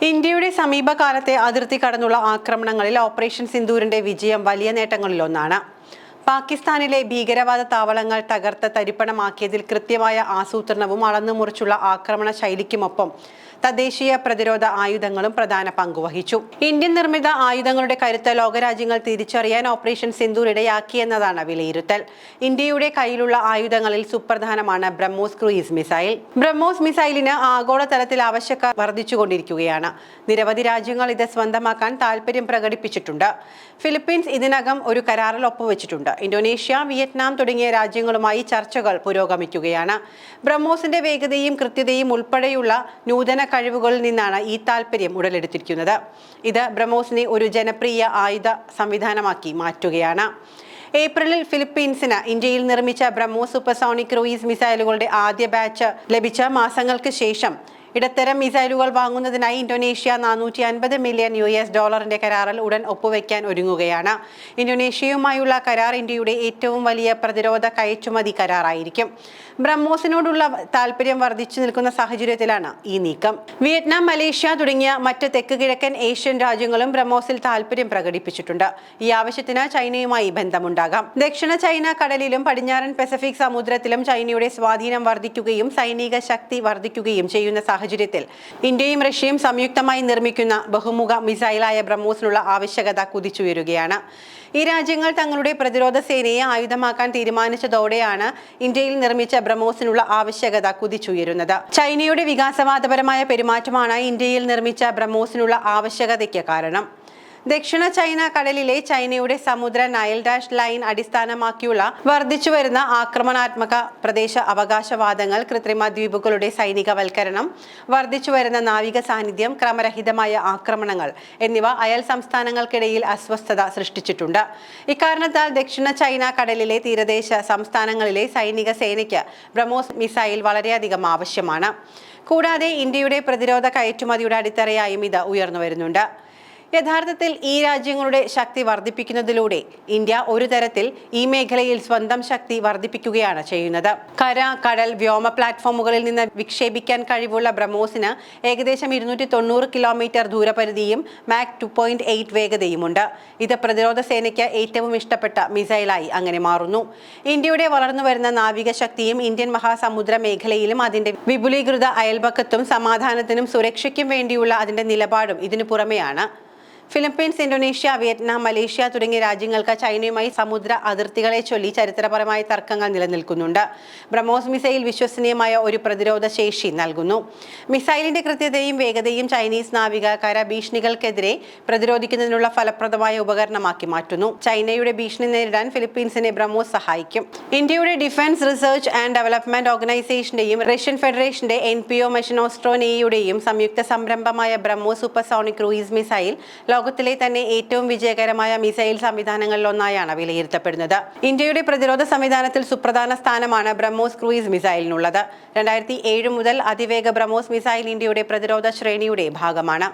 ഇന്ത്യയുടെ സമീപകാലത്തെ അതിർത്തി കടന്നുള്ള ആക്രമണങ്ങളിൽ ഓപ്പറേഷൻ സിന്ദൂരിന്റെ വിജയം വലിയ നേട്ടങ്ങളിലൊന്നാണ്. പാകിസ്ഥാനിലെ ഭീകരവാദ താവളങ്ങൾ തകർത്ത് തരിപ്പണമാക്കിയതിൽ കൃത്യമായ ആസൂത്രണവും അളന്നുമുറിച്ചുള്ള ആക്രമണ ശൈലിക്കുമൊപ്പം തദ്ദേശീയ പ്രതിരോധ ആയുധങ്ങളും പ്രധാന പങ്കുവഹിച്ചു. ഇന്ത്യൻ നിർമ്മിത ആയുധങ്ങളുടെ കരുത്ത് ലോകരാജ്യങ്ങൾ തിരിച്ചറിയാൻ ഓപ്പറേഷൻ സിന്ദൂർ ഇടയാക്കിയെന്നതാണ് വിലയിരുത്തൽ. ഇന്ത്യയുടെ കയ്യിലുള്ള ആയുധങ്ങളിൽ സുപ്രധാനമാണ് ബ്രഹ്മോസ് ക്രൂയിസ് മിസൈൽ. ബ്രഹ്മോസ് മിസൈലിന് ആഗോളതലത്തിൽ ആവശ്യക്കാർ വർദ്ധിച്ചുകൊണ്ടിരിക്കുകയാണ്. നിരവധി രാജ്യങ്ങൾ ഇത് സ്വന്തമാക്കാൻ താൽപര്യം പ്രകടിപ്പിച്ചിട്ടുണ്ട്. ഫിലിപ്പീൻസ് ഇതിനകം ഒരു കരാറിൽ ഒപ്പുവെച്ചിട്ടുണ്ട്. ഇന്തോനേഷ്യ, വിയറ്റ്നാം തുടങ്ങിയ രാജ്യങ്ങളുമായി ചർച്ചകൾ പുരോഗമിക്കുകയാണ്. ബ്രഹ്മോസിന്റെ വേഗതയും കൃത്യതയും ഉൾപ്പെടെയുള്ള നൂതന കഴിവുകളിൽ നിന്നാണ് ഈ താൽപര്യം ഉടലെടുത്തിരിക്കുന്നത്. ഇത് ബ്രഹ്മോസിനെ ഒരു ജനപ്രിയ ആയുധ സംവിധാനമാക്കി മാറ്റുകയാണ്. ഏപ്രിലിൽ ഫിലിപ്പീൻസിന് ഇന്ത്യയിൽ നിർമ്മിച്ച ബ്രഹ്മോസ് സൂപ്പർസോണിക് ക്രൂയിസ് മിസൈലുകളുടെ ആദ്യ ബാച്ച് ലഭിച്ച മാസങ്ങൾക്ക് ശേഷം ഇടത്തരം മിസൈലുകൾ വാങ്ങുന്നതിനായി ഇന്തോനേഷ്യ $450 മില്യൺ കരാറിൽ ഉടൻ ഒപ്പുവെക്കാൻ ഒരുങ്ങുകയാണ്. ഇന്തോനേഷ്യയുമായുള്ള കരാർ ഇന്ത്യയുടെ ഏറ്റവും വലിയ പ്രതിരോധ കയറ്റുമതി കരാറായിരിക്കും. ബ്രഹ്മോസിനോടുള്ള താൽപര്യം വർദ്ധിച്ചു നിൽക്കുന്ന സാഹചര്യത്തിലാണ് ഈ നീക്കം. വിയറ്റ്നാം, മലേഷ്യ തുടങ്ങിയ മറ്റ് തെക്ക് കിഴക്കൻ ഏഷ്യൻ രാജ്യങ്ങളും ബ്രഹ്മോസിൽ താൽപര്യം പ്രകടിപ്പിച്ചിട്ടുണ്ട്. ഈ ആവശ്യത്തിന് ചൈനയുമായി ബന്ധമുണ്ടാകാം. ദക്ഷിണ ചൈന കടലിലും പടിഞ്ഞാറൻ പസഫിക് സമുദ്രത്തിലും ചൈനയുടെ സ്വാധീനം വർദ്ധിക്കുകയും സൈനിക ശക്തി വർദ്ധിക്കുകയും ചെയ്യുന്ന സാഹചര്യത്തിൽ ഇന്ത്യയും റഷ്യയും സംയുക്തമായി നിർമ്മിക്കുന്ന ബഹുമുഖ മിസൈലായ ബ്രഹ്മോസിനുള്ള ആവശ്യകത കുതിച്ചുയരുകയാണ്. ഈ രാജ്യങ്ങൾ തങ്ങളുടെ പ്രതിരോധ സേനയെ ആയുധമാക്കാൻ തീരുമാനിച്ചതോടെയാണ് ഇന്ത്യയിൽ നിർമ്മിച്ച ബ്രഹ്മോസിനുള്ള ആവശ്യകത കുതിച്ചുയരുന്നത്. ചൈനയുടെ വികാസവാദപരമായ പെരുമാറ്റമാണ് ഇന്ത്യയിൽ നിർമ്മിച്ച ബ്രഹ്മോസിനുള്ള ആവശ്യകതയ്ക്ക് കാരണം. ദക്ഷിണ ചൈന കടലിലെ ചൈനയുടെ സമുദ്ര നൈൽ ഡാഷ് ലൈൻ അടിസ്ഥാനമാക്കിയുള്ള വർദ്ധിച്ചുവരുന്ന ആക്രമണാത്മക പ്രദേശ അവകാശവാദങ്ങൾ, കൃത്രിമ ദ്വീപുകളുടെ സൈനികവൽക്കരണം, വർദ്ധിച്ചുവരുന്ന നാവിക സാന്നിധ്യം, ക്രമരഹിതമായ ആക്രമണങ്ങൾ എന്നിവ അയൽ സംസ്ഥാനങ്ങൾക്കിടയിൽ അസ്വസ്ഥത സൃഷ്ടിച്ചിട്ടുണ്ട്. ഇക്കാരണത്താൽ ദക്ഷിണ ചൈന കടലിലെ തീരദേശ സംസ്ഥാനങ്ങളിലെ സൈനിക സേനയ്ക്ക് ബ്രഹ്മോസ് മിസൈൽ വളരെയധികം ആവശ്യമാണ്. കൂടാതെ ഇന്ത്യയുടെ പ്രതിരോധ കയറ്റുമതിയുടെ അടിത്തറയായും ഇത് ഉയർന്നു വരുന്നുണ്ട്. യഥാർത്ഥത്തിൽ ഈ രാജ്യങ്ങളുടെ ശക്തി വർദ്ധിപ്പിക്കുന്നതിലൂടെ ഇന്ത്യ ഒരു തരത്തിൽ ഈ മേഖലയിൽ സ്വന്തം ശക്തി വർദ്ധിപ്പിക്കുകയാണ് ചെയ്യുന്നത്. കര, കടൽ, വ്യോമ പ്ലാറ്റ്ഫോമുകളിൽ നിന്ന് വിക്ഷേപിക്കാൻ കഴിവുള്ള ബ്രഹ്മോസിന് ഏകദേശം 290 കിലോമീറ്റർ ദൂരപരിധിയും മാക് 2.8 വേഗതയുമുണ്ട്. ഇത് പ്രതിരോധ സേനയ്ക്ക് ഏറ്റവും ഇഷ്ടപ്പെട്ട മിസൈലായി അങ്ങനെ മാറുന്നു. ഇന്ത്യയുടെ വളർന്നു വരുന്ന നാവിക ശക്തിയും ഇന്ത്യൻ മഹാസമുദ്ര മേഖലയിലും അതിന്റെ വിപുലീകൃത അയൽപക്കത്തും സമാധാനത്തിനും സുരക്ഷയ്ക്കും വേണ്ടിയുള്ള അതിന്റെ നിലപാടും ഇതിനു പുറമെയാണ്. ഫിലിപ്പീൻസ്, ഇന്തോനേഷ്യ, വിയറ്റ്നാം, മലേഷ്യ തുടങ്ങിയ രാജ്യങ്ങൾക്ക് ചൈനയുമായി സമുദ്ര അതിർത്തികളെ ചൊല്ലി ചരിത്രപരമായ തർക്കങ്ങൾ നിലനിൽക്കുന്നുണ്ട്. ബ്രഹ്മോസ് മിസൈൽ വിശ്വസനീയമായ ഒരു പ്രതിരോധ ശേഷി നൽകുന്നു. മിസൈലിന്റെ കൃത്യതയും വേഗതയും ചൈനീസ് നാവിക കര ഭീഷണികൾക്കെതിരെ പ്രതിരോധിക്കുന്നതിനുള്ള ഫലപ്രദമായ ഉപകരണമാക്കി മാറ്റുന്നു. ചൈനയുടെ ഭീഷണി നേരിടാൻ ഫിലിപ്പീൻസിനെ ബ്രഹ്മോസ് സഹായിക്കും. ഇന്ത്യയുടെ ഡിഫൻസ് റിസർച്ച് ആൻഡ് ഡെവലപ്മെന്റ് ഓർഗനൈസേഷന്റെയും റഷ്യൻ ഫെഡറേഷന്റെ NPO മെഷനോസ്ട്രോനെയുടെയും സംയുക്ത സംരംഭമായ ബ്രഹ്മോസ് സൂപ്പർസോണിക് ക്രൂയിസ് മിസൈൽ ലോകത്തിലെ തന്നെ ഏറ്റവും വിജയകരമായ മിസൈൽ സംവിധാനങ്ങളിലൊന്നായാണ് വിലയിരുത്തപ്പെടുന്നത്. ഇന്ത്യയുടെ പ്രതിരോധ സംവിധാനത്തിൽ സുപ്രധാന സ്ഥാനമാണ് ബ്രഹ്മോസ് ക്രൂയിസ് മിസൈലിനുള്ളത്. 2007 മുതൽ അതിവേഗ ബ്രഹ്മോസ് മിസൈൽ ഇന്ത്യയുടെ പ്രതിരോധ ശ്രേണിയുടെ ഭാഗമാണ്.